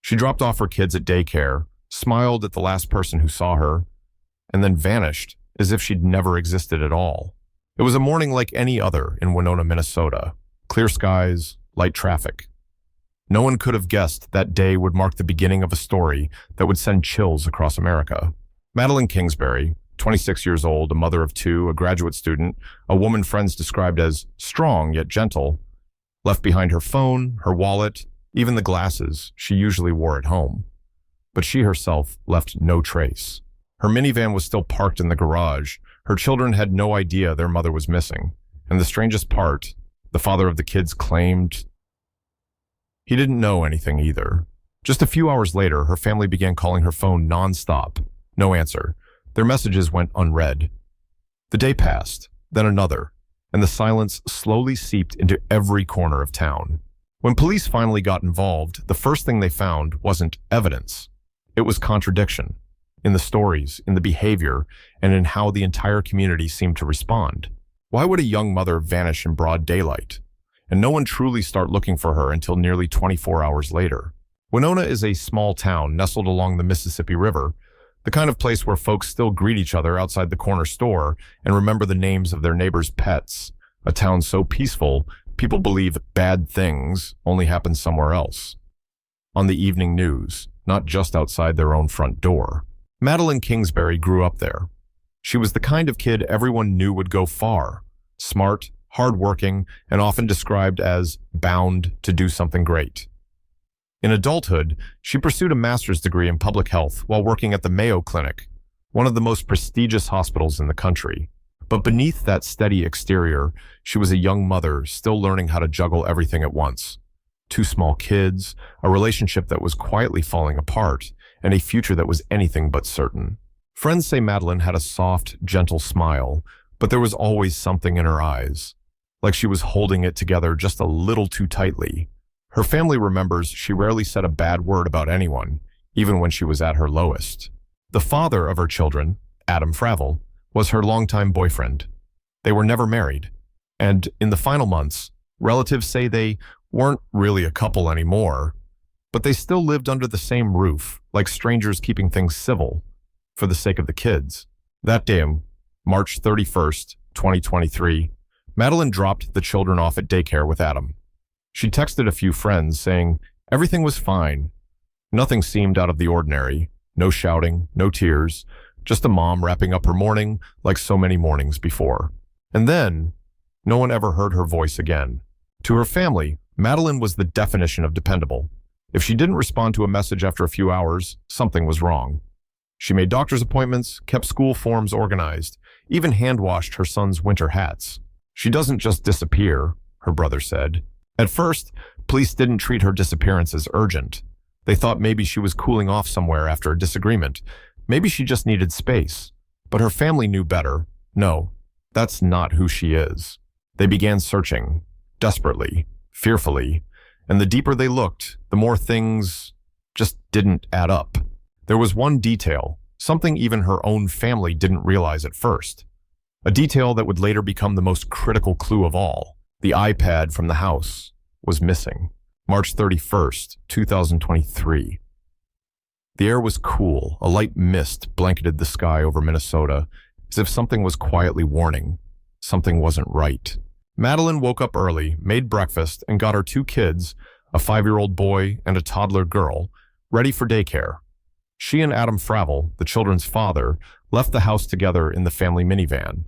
She dropped off her kids at daycare, smiled at the last person who saw her, and then vanished as if she'd never existed at all. It was a morning like any other in Winona, Minnesota. Clear skies, light traffic. No one could have guessed that day would mark the beginning of a story that would send chills across America. Madeline Kingsbury, 26 years old, a mother of two, a graduate student, a woman friends described as strong yet gentle, left behind her phone, her wallet, even the glasses she usually wore at home. But she herself left no trace. Her minivan was still parked in the garage. Her children had no idea their mother was missing. And the strangest part, the father of the kids claimed he didn't know anything either. Just a few hours later, her family began calling her phone nonstop. No answer. Their messages went unread. The day passed, then another, and the silence slowly seeped into every corner of town. When police finally got involved, the first thing they found wasn't evidence. It was contradiction. In the stories, in the behavior, and in how the entire community seemed to respond. Why would a young mother vanish in broad daylight? And no one truly start looking for her until nearly 24 hours later. Winona is a small town nestled along the Mississippi River, the kind of place where folks still greet each other outside the corner store and remember the names of their neighbors' pets. A town so peaceful, people believe bad things only happen somewhere else. On the evening news, not just outside their own front door. Madeline Kingsbury grew up there. She was the kind of kid everyone knew would go far. Smart, hardworking, and often described as bound to do something great. In adulthood, she pursued a master's degree in public health while working at the Mayo Clinic, one of the most prestigious hospitals in the country. But beneath that steady exterior, she was a young mother still learning how to juggle everything at once. 2 small kids, a relationship that was quietly falling apart, and a future that was anything but certain. Friends say Madeline had a soft, gentle smile, but there was always something in her eyes, like she was holding it together just a little too tightly. Her family remembers she rarely said a bad word about anyone, even when she was at her lowest. The father of her children, Adam Fravel, was her longtime boyfriend. They were never married, and in the final months, relatives say they weren't really a couple anymore, but they still lived under the same roof, like strangers keeping things civil, for the sake of the kids. That day, March 31st, 2023, Madeline dropped the children off at daycare with Adam. She texted a few friends saying everything was fine. Nothing seemed out of the ordinary. No shouting, no tears, just a mom wrapping up her morning like so many mornings before. And then, no one ever heard her voice again. To her family, Madeline was the definition of dependable. If she didn't respond to a message after a few hours, something was wrong. She made doctor's appointments, kept school forms organized, even hand-washed her son's winter hats. She doesn't just disappear, her brother said. At first, police didn't treat her disappearance as urgent. They thought maybe she was cooling off somewhere after a disagreement. Maybe she just needed space. But her family knew better. No, that's not who she is. They began searching, desperately, fearfully, and the deeper they looked, the more things just didn't add up. There was one detail, something even her own family didn't realize at first. A detail that would later become the most critical clue of all. The iPad from the house was missing. March 31st, 2023. The air was cool. A light mist blanketed the sky over Minnesota, as if something was quietly warning. Something wasn't right. Madeline woke up early, made breakfast, and got her 2 kids, a 5-year-old boy and a toddler girl, ready for daycare. She and Adam Fravel, the children's father, left the house together in the family minivan.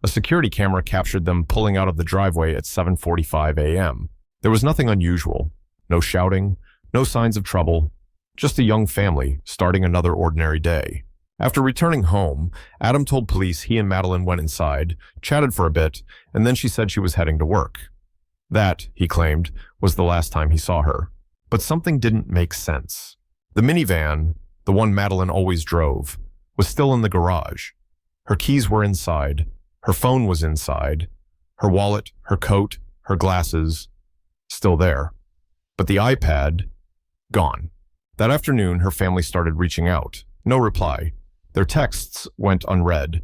A security camera captured them pulling out of the driveway at 7:45 a.m. There was nothing unusual. No shouting, no signs of trouble, just a young family starting another ordinary day. After returning home, Adam told police he and Madeline went inside, chatted for a bit, and then she said she was heading to work. That, he claimed, was the last time he saw her. But something didn't make sense. The minivan, the one Madeline always drove, was still in the garage. Her keys were inside. Her phone was inside. Her wallet, her coat, her glasses, still there. But the iPad, gone. That afternoon, her family started reaching out. No reply. Their texts went unread.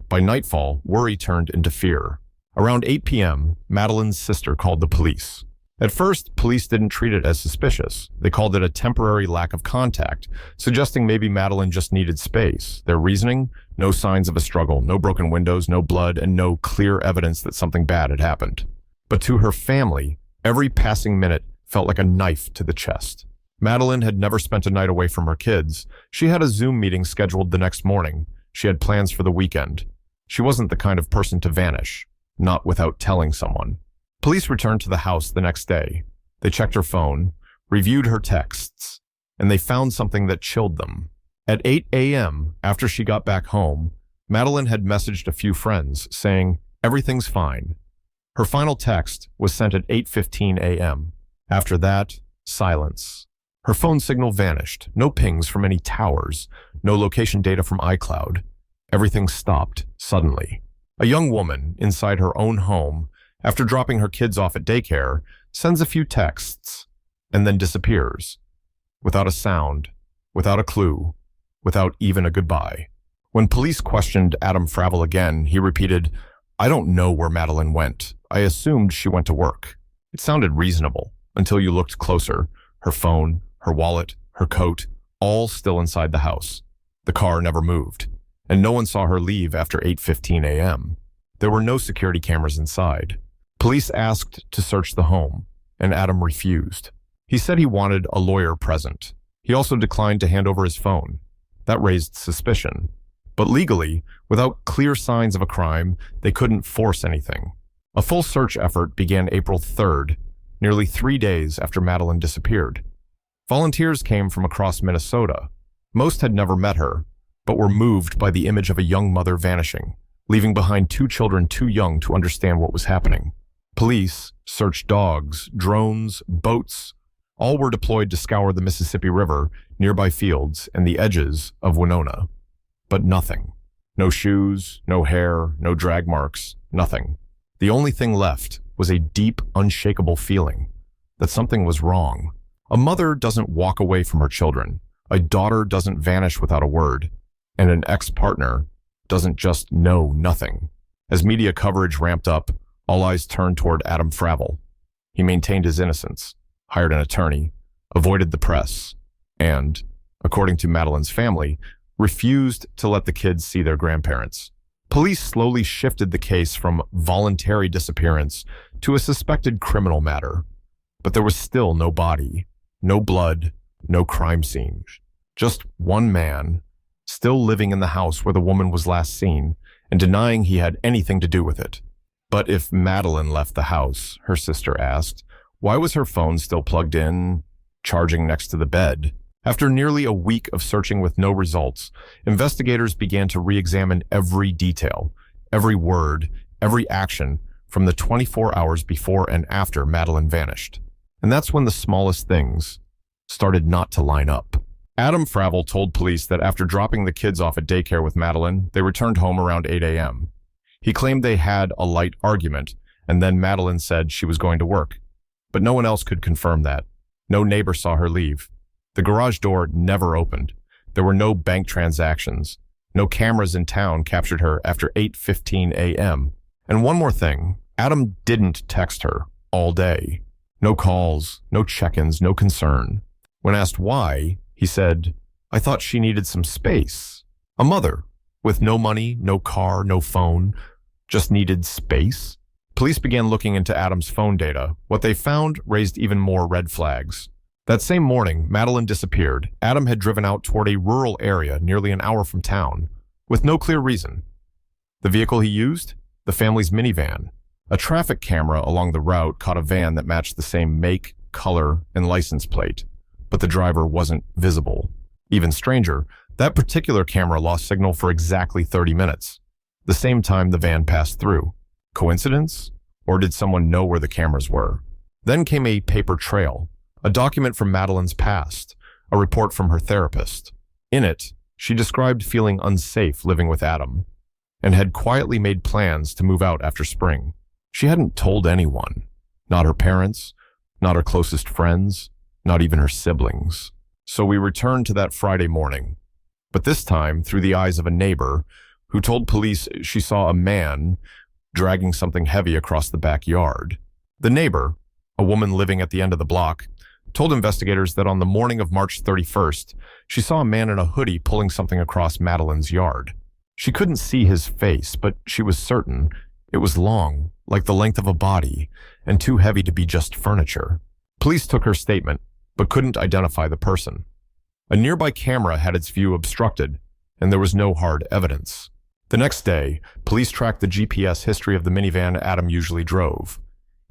By nightfall, worry turned into fear. Around 8 p.m., Madeline's sister called the police. At first, police didn't treat it as suspicious. They called it a temporary lack of contact, suggesting maybe Madeline just needed space. Their reasoning? No signs of a struggle, no broken windows, no blood, and no clear evidence that something bad had happened. But to her family, every passing minute felt like a knife to the chest. Madeline had never spent a night away from her kids. She had a Zoom meeting scheduled the next morning. She had plans for the weekend. She wasn't the kind of person to vanish, not without telling someone. Police returned to the house the next day. They checked her phone, reviewed her texts, and they found something that chilled them. At 8 a.m., after she got back home, Madeline had messaged a few friends saying, "Everything's fine." Her final text was sent at 8:15 a.m. After that, silence. Her phone signal vanished, no pings from any towers, no location data from iCloud. Everything stopped suddenly. A young woman inside her own home, after dropping her kids off at daycare, sends a few texts and then disappears. Without a sound, without a clue, without even a goodbye. When police questioned Adam Fravel again, he repeated, "I don't know where Madeline went. I assumed she went to work." It sounded reasonable until you looked closer. Her phone, her wallet, her coat, all still inside the house. The car never moved, and no one saw her leave after 8:15 a.m. There were no security cameras inside. Police asked to search the home, and Adam refused. He said he wanted a lawyer present. He also declined to hand over his phone. That raised suspicion. But legally, without clear signs of a crime, they couldn't force anything. A full search effort began April 3rd, nearly 3 days after Madeline disappeared. Volunteers came from across Minnesota. Most had never met her, but were moved by the image of a young mother vanishing, leaving behind 2 children too young to understand what was happening. Police searched dogs, drones, boats. All were deployed to scour the Mississippi River, nearby fields, and the edges of Winona. But nothing. No shoes, no hair, no drag marks, nothing. The only thing left was a deep, unshakable feeling that something was wrong. A mother doesn't walk away from her children. A daughter doesn't vanish without a word. And an ex-partner doesn't just know nothing. As media coverage ramped up, all eyes turned toward Adam Fravel. He maintained his innocence, hired an attorney, avoided the press, and, according to Madeline's family, refused to let the kids see their grandparents. Police slowly shifted the case from voluntary disappearance to a suspected criminal matter. But there was still no body, no blood, no crime scene. Just one man, still living in the house where the woman was last seen, and denying he had anything to do with it. But if Madeline left the house, her sister asked, why was her phone still plugged in, charging next to the bed? After nearly a week of searching with no results, investigators began to re-examine every detail, every word, every action from the 24 hours before and after Madeline vanished. And that's when the smallest things started not to line up. Adam Fravel told police that after dropping the kids off at daycare with Madeline, they returned home around 8 a.m. He claimed they had a light argument, and then Madeline said she was going to work. But no one else could confirm that. No neighbor saw her leave. The garage door never opened. There were no bank transactions. No cameras in town captured her after 8:15 a.m. And one more thing, Adam didn't text her all day. No calls, no check-ins, no concern. When asked why, he said, I thought she needed some space. A mother, with no money, no car, no phone, just needed space. Police began looking into Adam's phone data. What they found raised even more red flags. That same morning, Madeline disappeared. Adam had driven out toward a rural area nearly an hour from town, with no clear reason. The vehicle he used? The family's minivan. A traffic camera along the route caught a van that matched the same make, color, and license plate, but the driver wasn't visible. Even stranger, that particular camera lost signal for exactly 30 minutes, the same time the van passed through. Coincidence? Or did someone know where the cameras were? Then came a paper trail, a document from Madeline's past, a report from her therapist. In it, she described feeling unsafe living with Adam, and had quietly made plans to move out after spring. She hadn't told anyone, not her parents, not her closest friends, not even her siblings. So we returned to that Friday morning, but this time through the eyes of a neighbor who told police she saw a man dragging something heavy across the backyard. The neighbor, a woman living at the end of the block, told investigators that on the morning of March 31st, she saw a man in a hoodie pulling something across Madeline's yard. She couldn't see his face, but she was certain it was long, like the length of a body, and too heavy to be just furniture. Police took her statement, but couldn't identify the person. A nearby camera had its view obstructed, and there was no hard evidence. The next day, police tracked the GPS history of the minivan Adam usually drove.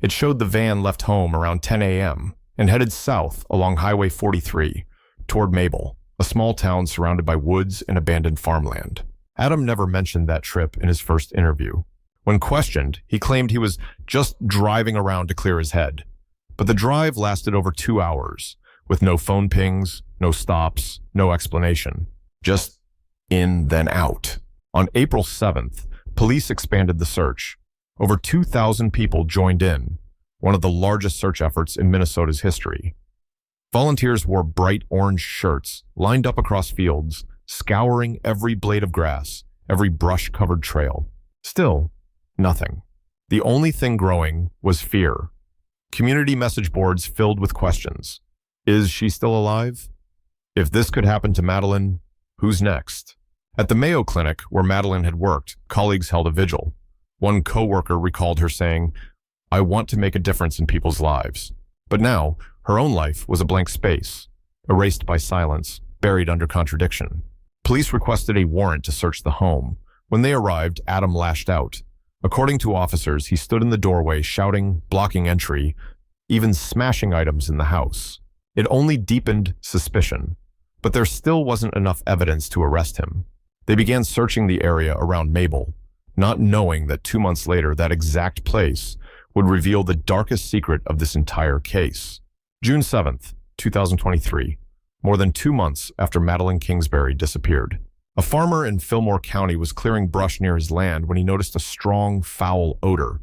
It showed the van left home around 10 a.m. and headed south along Highway 43 toward Mabel, a small town surrounded by woods and abandoned farmland. Adam never mentioned that trip in his first interview. When questioned, he claimed he was just driving around to clear his head. But the drive lasted over 2 hours, with no phone pings, no stops, no explanation. Just in, then out. On April 7th, police expanded the search. Over 2,000 people joined in, one of the largest search efforts in Minnesota's history. Volunteers wore bright orange shirts, lined up across fields, scouring every blade of grass, every brush-covered trail. Still, nothing. The only thing growing was fear. Community message boards filled with questions. Is she still alive? If this could happen to Madeline, who's next? At the Mayo Clinic, where Madeline had worked, colleagues held a vigil. One co-worker recalled her saying, "I want to make a difference in people's lives." But now, her own life was a blank space, erased by silence, buried under contradiction. Police requested a warrant to search the home. When they arrived, Adam lashed out. According to officers, he stood in the doorway shouting, blocking entry, even smashing items in the house. It only deepened suspicion, but there still wasn't enough evidence to arrest him. They began searching the area around Mabel, not knowing that 2 months later that exact place would reveal the darkest secret of this entire case. June 7th, 2023, more than 2 months after Madeline Kingsbury disappeared. A farmer in Fillmore County was clearing brush near his land when he noticed a strong, foul odor,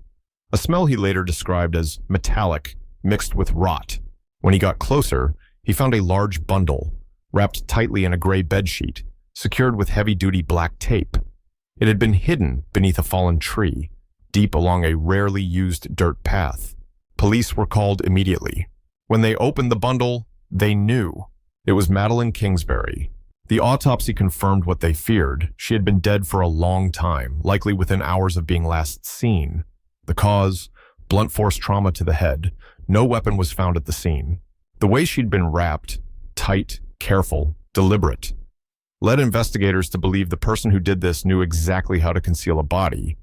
a smell he later described as metallic, mixed with rot. When he got closer, he found a large bundle, wrapped tightly in a gray bedsheet, secured with heavy-duty black tape. It had been hidden beneath a fallen tree, deep along a rarely used dirt path. Police were called immediately. When they opened the bundle, they knew. It was Madeline Kingsbury. The autopsy confirmed what they feared. She had been dead for a long time, likely within hours of being last seen. The cause? Blunt force trauma to the head. No weapon was found at the scene. The way she'd been wrapped, tight, careful, deliberate, led investigators to believe the person who did this knew exactly how to conceal a body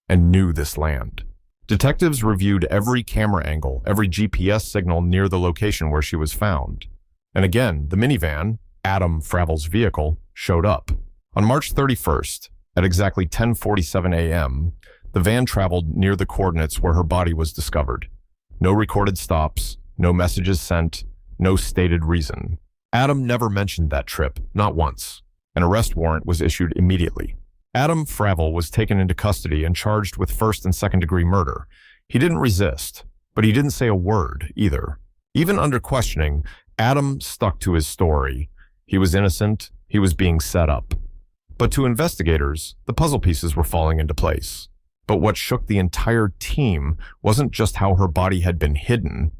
and knew this land. Detectives reviewed every camera angle, every GPS signal near the location where she was found. And again, the minivan, Adam Fravel's vehicle, showed up. On March 31st, at exactly 10:47 a.m., the van traveled near the coordinates where her body was discovered. No recorded stops, no messages sent, no stated reason. Adam never mentioned that trip, not once. An arrest warrant was issued immediately. Adam Fravel was taken into custody and charged with first and second-degree murder. He didn't resist, but he didn't say a word either. Even under questioning, Adam stuck to his story. He was innocent, he was being set up. But to investigators, the puzzle pieces were falling into place. But what shook the entire team wasn't just how her body had been hidden.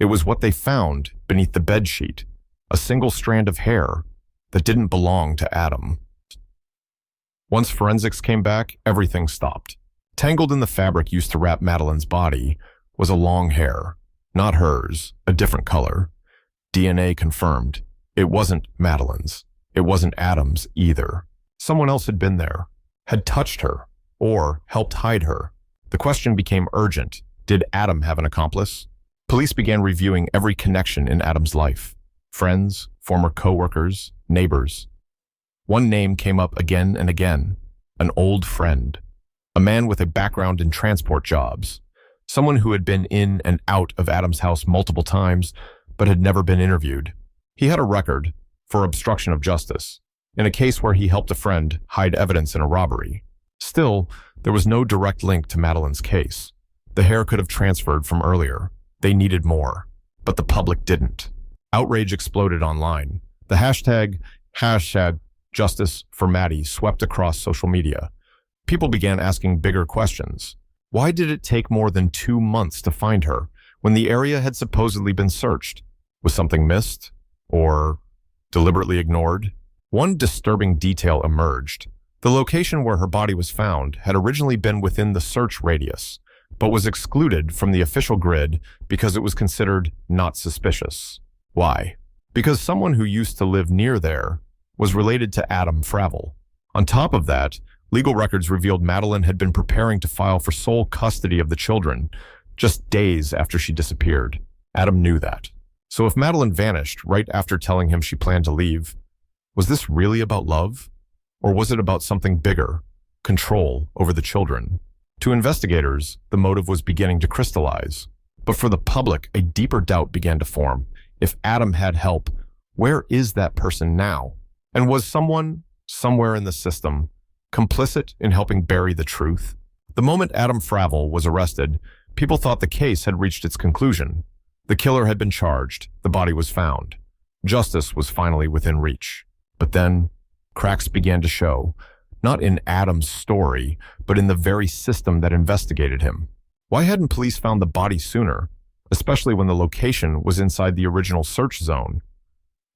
It was what they found beneath the bedsheet, a single strand of hair that didn't belong to Adam. Once forensics came back, everything stopped. Tangled in the fabric used to wrap Madeline's body was a long hair, not hers, a different color. DNA confirmed. It wasn't Madeline's. It wasn't Adam's either. Someone else had been there, had touched her, or helped hide her. The question became urgent. Did Adam have an accomplice? Police began reviewing every connection in Adam's life. Friends, former co-workers, neighbors. One name came up again and again. An old friend. A man with a background in transport jobs. Someone who had been in and out of Adam's house multiple times, but had never been interviewed. He had a record for obstruction of justice, in a case where he helped a friend hide evidence in a robbery. Still, there was no direct link to Madeline's case. The hair could have transferred from earlier. They needed more, but the public didn't. Outrage exploded online. The hashtag Justice for Maddie swept across social media. People began asking bigger questions. Why did it take more than 2 months to find her? when the area had supposedly been searched? Was something missed? Or deliberately ignored? One disturbing detail emerged. The location where her body was found had originally been within the search radius, but was excluded from the official grid because it was considered not suspicious. Why? Because someone who used to live near there was related to Adam Fravel. On top of that, legal records revealed Madeline had been preparing to file for sole custody of the children just days after she disappeared. Adam knew that. So if Madeline vanished right after telling him she planned to leave, was this really about love? Or was it about something bigger, control over the children? To investigators, the motive was beginning to crystallize. But for the public, a deeper doubt began to form. If Adam had help, where is that person now? And was someone, somewhere in the system, complicit in helping bury the truth? The moment Adam Fravel was arrested, people thought the case had reached its conclusion. The killer had been charged, the body was found. Justice was finally within reach. But then, cracks began to show, not in Adam's story, but in the very system that investigated him. Why hadn't police found the body sooner, especially when the location was inside the original search zone?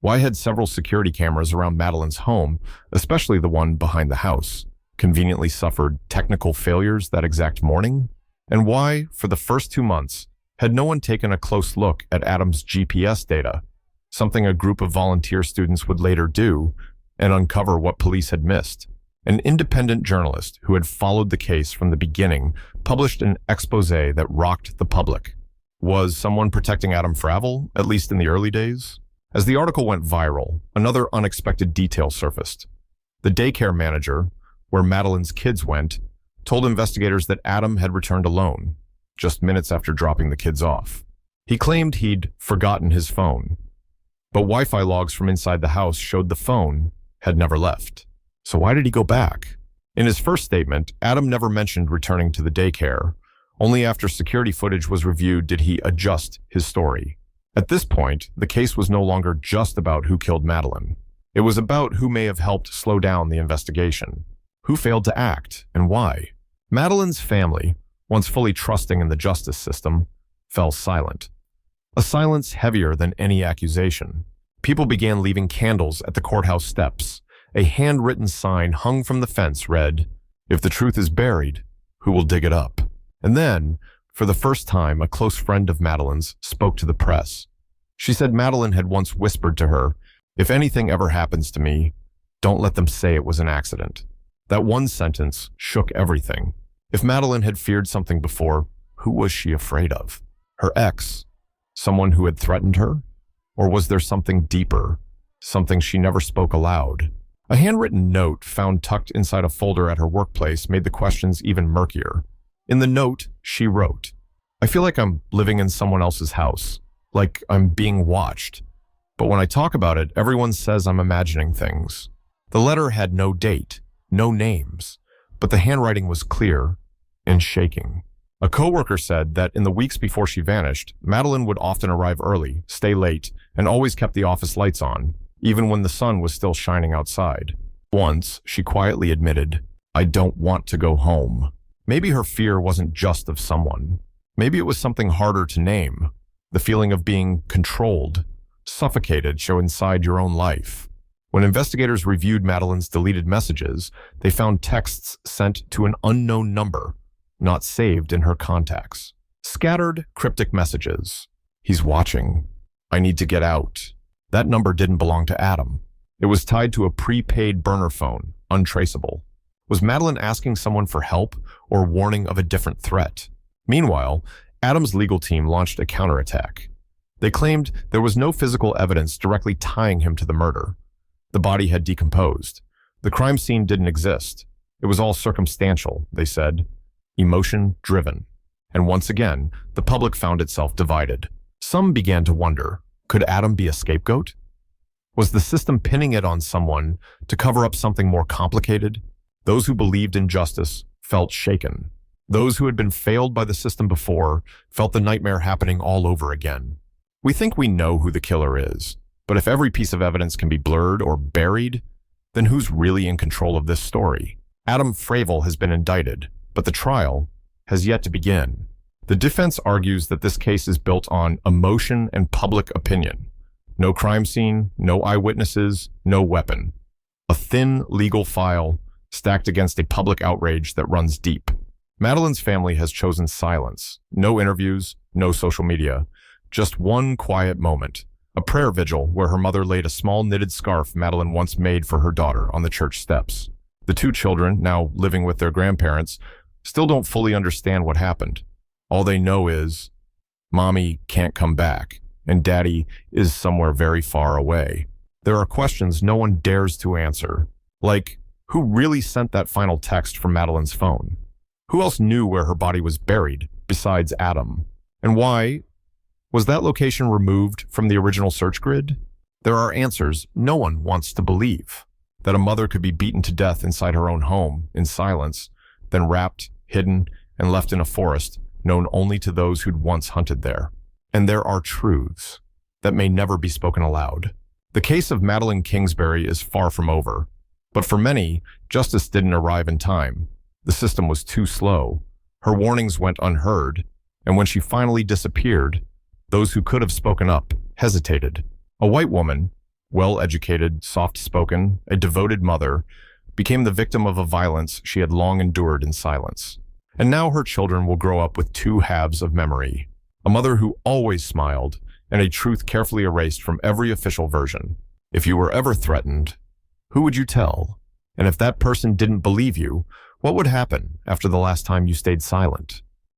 Why had several security cameras around Madeline's home, especially the one behind the house, conveniently suffered technical failures that exact morning? And why, for the first 2 months, had no one taken a close look at Adam's GPS data, something a group of volunteer students would later do, and uncover what police had missed? An independent journalist who had followed the case from the beginning published an expose that rocked the public. Was someone protecting Adam Fravel, at least in the early days? As the article went viral, another unexpected detail surfaced. The daycare manager, where Madeline's kids went, told investigators that Adam had returned alone, just minutes after dropping the kids off. He claimed he'd forgotten his phone, but Wi-Fi logs from inside the house showed the phone had never left. So why did he go back? In his first statement, Adam never mentioned returning to the daycare. Only after security footage was reviewed did he adjust his story. At this point, the case was no longer just about who killed Madeline. It was about who may have helped slow down the investigation. Who failed to act, and why? Madeline's family, once fully trusting in the justice system, fell silent. A silence heavier than any accusation. People began leaving candles at the courthouse steps. A handwritten sign hung from the fence read, "If the truth is buried, who will dig it up?" And then, for the first time, a close friend of Madeline's spoke to the press. She said Madeline had once whispered to her, "If anything ever happens to me, don't let them say it was an accident." That one sentence shook everything. If Madeline had feared something before, who was she afraid of? Her ex? Someone who had threatened her? Or was there something deeper, something she never spoke aloud? A handwritten note found tucked inside a folder at her workplace made the questions even murkier. In the note, she wrote, "I feel like I'm living in someone else's house, like I'm being watched. But when I talk about it, everyone says I'm imagining things." The letter had no date, no names, but the handwriting was clear and shaking. A coworker said that in the weeks before she vanished, Madeline would often arrive early, stay late, and always kept the office lights on, even when the sun was still shining outside. Once, she quietly admitted, "I don't want to go home." Maybe her fear wasn't just of someone. Maybe it was something harder to name. The feeling of being controlled, suffocated, show inside your own life. When investigators reviewed Madeline's deleted messages, they found texts sent to an unknown number, not saved in her contacts. Scattered, cryptic messages. "He's watching. I need to get out." That number didn't belong to Adam. It was tied to a prepaid burner phone, untraceable. Was Madeline asking someone for help or warning of a different threat? Meanwhile, Adam's legal team launched a counterattack. They claimed there was no physical evidence directly tying him to the murder. The body had decomposed. The crime scene didn't exist. It was all circumstantial, they said, emotion-driven. And once again, the public found itself divided. Some began to wonder, could Adam be a scapegoat? Was the system pinning it on someone to cover up something more complicated? Those who believed in justice felt shaken. Those who had been failed by the system before felt the nightmare happening all over again. We think we know who the killer is, but if every piece of evidence can be blurred or buried, then who's really in control of this story? Adam Fravel has been indicted, but the trial has yet to begin. The defense argues that this case is built on emotion and public opinion. No crime scene, no eyewitnesses, no weapon. A thin legal file stacked against a public outrage that runs deep. Madeline's family has chosen silence. No interviews, no social media. Just one quiet moment. A prayer vigil where her mother laid a small knitted scarf Madeline once made for her daughter on the church steps. The two children, now living with their grandparents, still don't fully understand what happened. All they know is, Mommy can't come back, and Daddy is somewhere very far away. There are questions no one dares to answer, like, who really sent that final text from Madeline's phone? Who else knew where her body was buried, besides Adam? And why was that location removed from the original search grid? There are answers no one wants to believe. That a mother could be beaten to death inside her own home, in silence, then wrapped, hidden, and left in a forest known only to those who'd once hunted there. And there are truths that may never be spoken aloud. The case of Madeline Kingsbury is far from over, but for many, justice didn't arrive in time. The system was too slow. Her warnings went unheard, and when she finally disappeared, those who could have spoken up hesitated. A white woman, well-educated, soft-spoken, a devoted mother, became the victim of a violence she had long endured in silence. And now her children will grow up with two halves of memory. A mother who always smiled, and a truth carefully erased from every official version. If you were ever threatened, who would you tell? And if that person didn't believe you, what would happen after the last time you stayed silent?